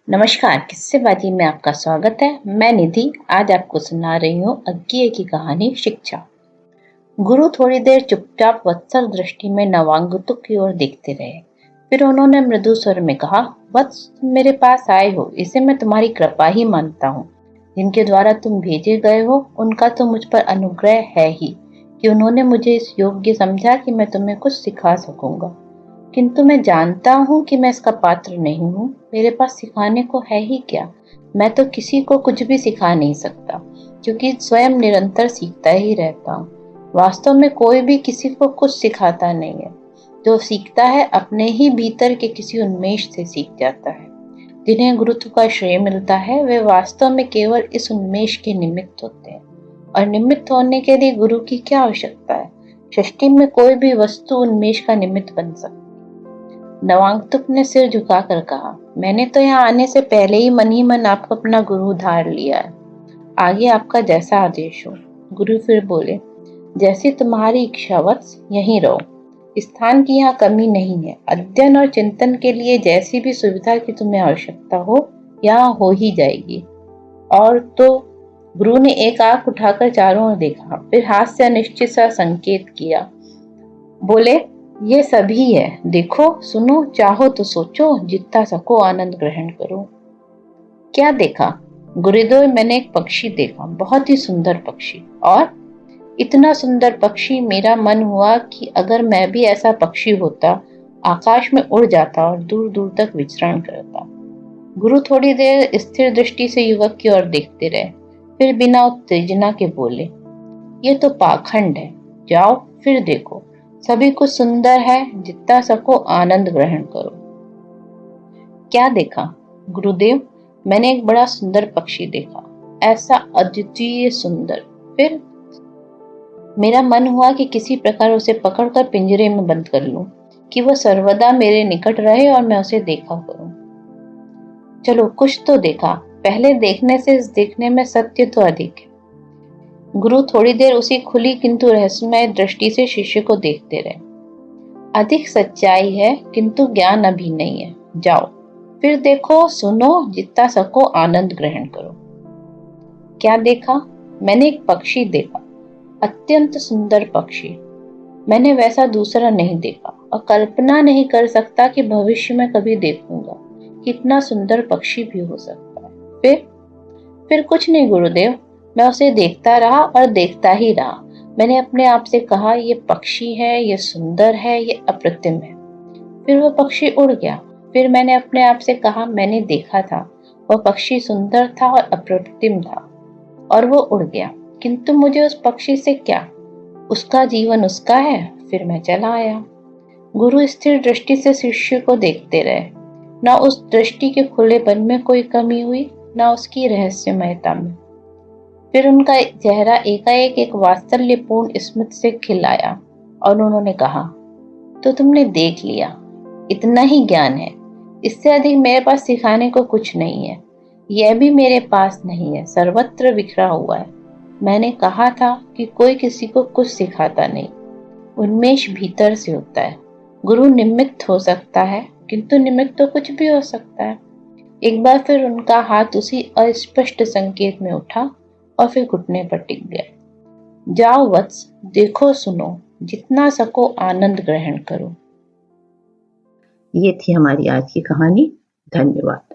नमस्कार, किस्सेबाजी में आपका स्वागत है। मैं निधि आज आपको सुना रही हूँ अज्ञेय की कहानी शिक्षा। गुरु थोड़ी देर चुपचाप वत्सल दृष्टि में नवांगतुक की ओर देखते रहे। फिर उन्होंने मृदु स्वर में कहा, वत्स, तुम मेरे पास आए हो, इसे मैं तुम्हारी कृपा ही मानता हूँ। जिनके द्वारा तुम भेजे गए हो उनका तो मुझ पर अनुग्रह है ही कि उन्होंने मुझे इस योग्य समझा कि मैं तुम्हें कुछ सिखा सकूंगा। किंतु मैं जानता हूँ कि मैं इसका पात्र नहीं हूँ। मेरे पास सिखाने को है ही क्या। मैं तो किसी को कुछ भी सिखा नहीं सकता, क्योंकि स्वयं निरंतर सीखता ही रहता हूँ। वास्तव में कोई भी किसी को कुछ सिखाता नहीं है। जो सीखता है अपने ही भीतर के किसी उन्मेष से सीख जाता है। जिन्हें गुरुत्व का श्रेय मिलता है वे वास्तव में केवल इस उन्मेष के निमित्त होते हैं। और निमित्त होने के लिए गुरु की क्या आवश्यकता है। सृष्टि में कोई भी वस्तु उन्मेष का निमित्त बन सकती है। नवांगतुक ने सिर झुकाकर कहा, मैंने तो यहाँ आने से पहले ही मन आपको अपना गुरु धार लिया है। आगे आपका जैसा आदेश हो। गुरु फिर बोले, जैसी तुम्हारी इच्छा वत्स, यहीं रहो। स्थान की यहाँ कमी नहीं है। अध्ययन और चिंतन के लिए जैसी भी सुविधा की तुम्हें आवश्यकता हो, यहाँ हो ही जाएगी। और तो गुरु ने एक आंख उठाकर चारों ओर देखा, फिर हाथ से अनिश्चित सा संकेत किया। बोले, ये सभी है, देखो सुनो, चाहो तो सोचो, जितना सको आनंद ग्रहण करो। क्या देखा? गुरुदेव, मैंने एक पक्षी देखा, बहुत ही सुंदर पक्षी। और इतना सुंदर पक्षी, मेरा मन हुआ कि अगर मैं भी ऐसा पक्षी होता, आकाश में उड़ जाता और दूर दूर तक विचरण करता। गुरु थोड़ी देर स्थिर दृष्टि से युवक की ओर देखते रहे, फिर बिना उत्तेजना के बोले, ये तो पाखंड है। जाओ फिर देखो, सभी कुछ सुंदर है, जितना सको आनंद ग्रहण करो। क्या देखा? गुरुदेव, मैंने एक बड़ा सुंदर पक्षी देखा, ऐसा अद्वितीय सुंदर। फिर मेरा मन हुआ कि किसी प्रकार उसे पकड़कर पिंजरे में बंद कर लूं, कि वह सर्वदा मेरे निकट रहे और मैं उसे देखा करूं। चलो, कुछ तो देखा। पहले देखने से इस देखने में सत्य तो अधिक है। गुरु थोड़ी देर उसी खुली किंतु रहस्यमय दृष्टि से शिष्य को देखते रहे। अधिक सच्चाई है, किंतु ज्ञान अभी नहीं है। जाओ फिर देखो, सुनो, जितना सको आनंद ग्रहण करो। क्या देखा? मैंने एक पक्षी देखा, अत्यंत सुंदर पक्षी। मैंने वैसा दूसरा नहीं देखा और कल्पना नहीं कर सकता कि भविष्य में कभी देखूंगा। कितना सुंदर पक्षी भी हो सकता है। फिर कुछ नहीं गुरुदेव, मैं उसे देखता रहा और देखता ही रहा। मैंने अपने आप से कहा, ये पक्षी है, ये सुंदर है, ये अप्रतिम है। फिर वह पक्षी उड़ गया। फिर मैंने अपने आप से कहा, मैंने देखा था, वह पक्षी सुंदर था और अप्रतिम था, और वो उड़ गया। किंतु मुझे उस पक्षी से क्या, उसका जीवन उसका है। फिर मैं चला आया। गुरु स्थिर दृष्टि से शिष्य को देखते रहे। न उस दृष्टि के खुलेपन में कोई कमी हुई, न उसकी रहस्यमयता में। फिर उनका चेहरा एकाएक एक वात्सल्यपूर्ण स्मित से खिलाया और उन्होंने कहा, तो तुमने देख लिया, इतना ही ज्ञान है। इससे अधिक मेरे पास सिखाने को कुछ नहीं है। यह भी मेरे पास नहीं है, सर्वत्र बिखरा हुआ है। मैंने कहा था कि कोई किसी को कुछ सिखाता नहीं। उन्मेष भीतर से होता है। गुरु निमित्त हो सकता है, किंतु निमित्त तो कुछ भी हो सकता है। एक बार फिर उनका हाथ उसी अस्पष्ट संकेत में उठा और फिर घुटने पर टिक गया। जाओ वत्स, देखो सुनो, जितना सको आनंद ग्रहण करो। ये थी हमारी आज की कहानी। धन्यवाद।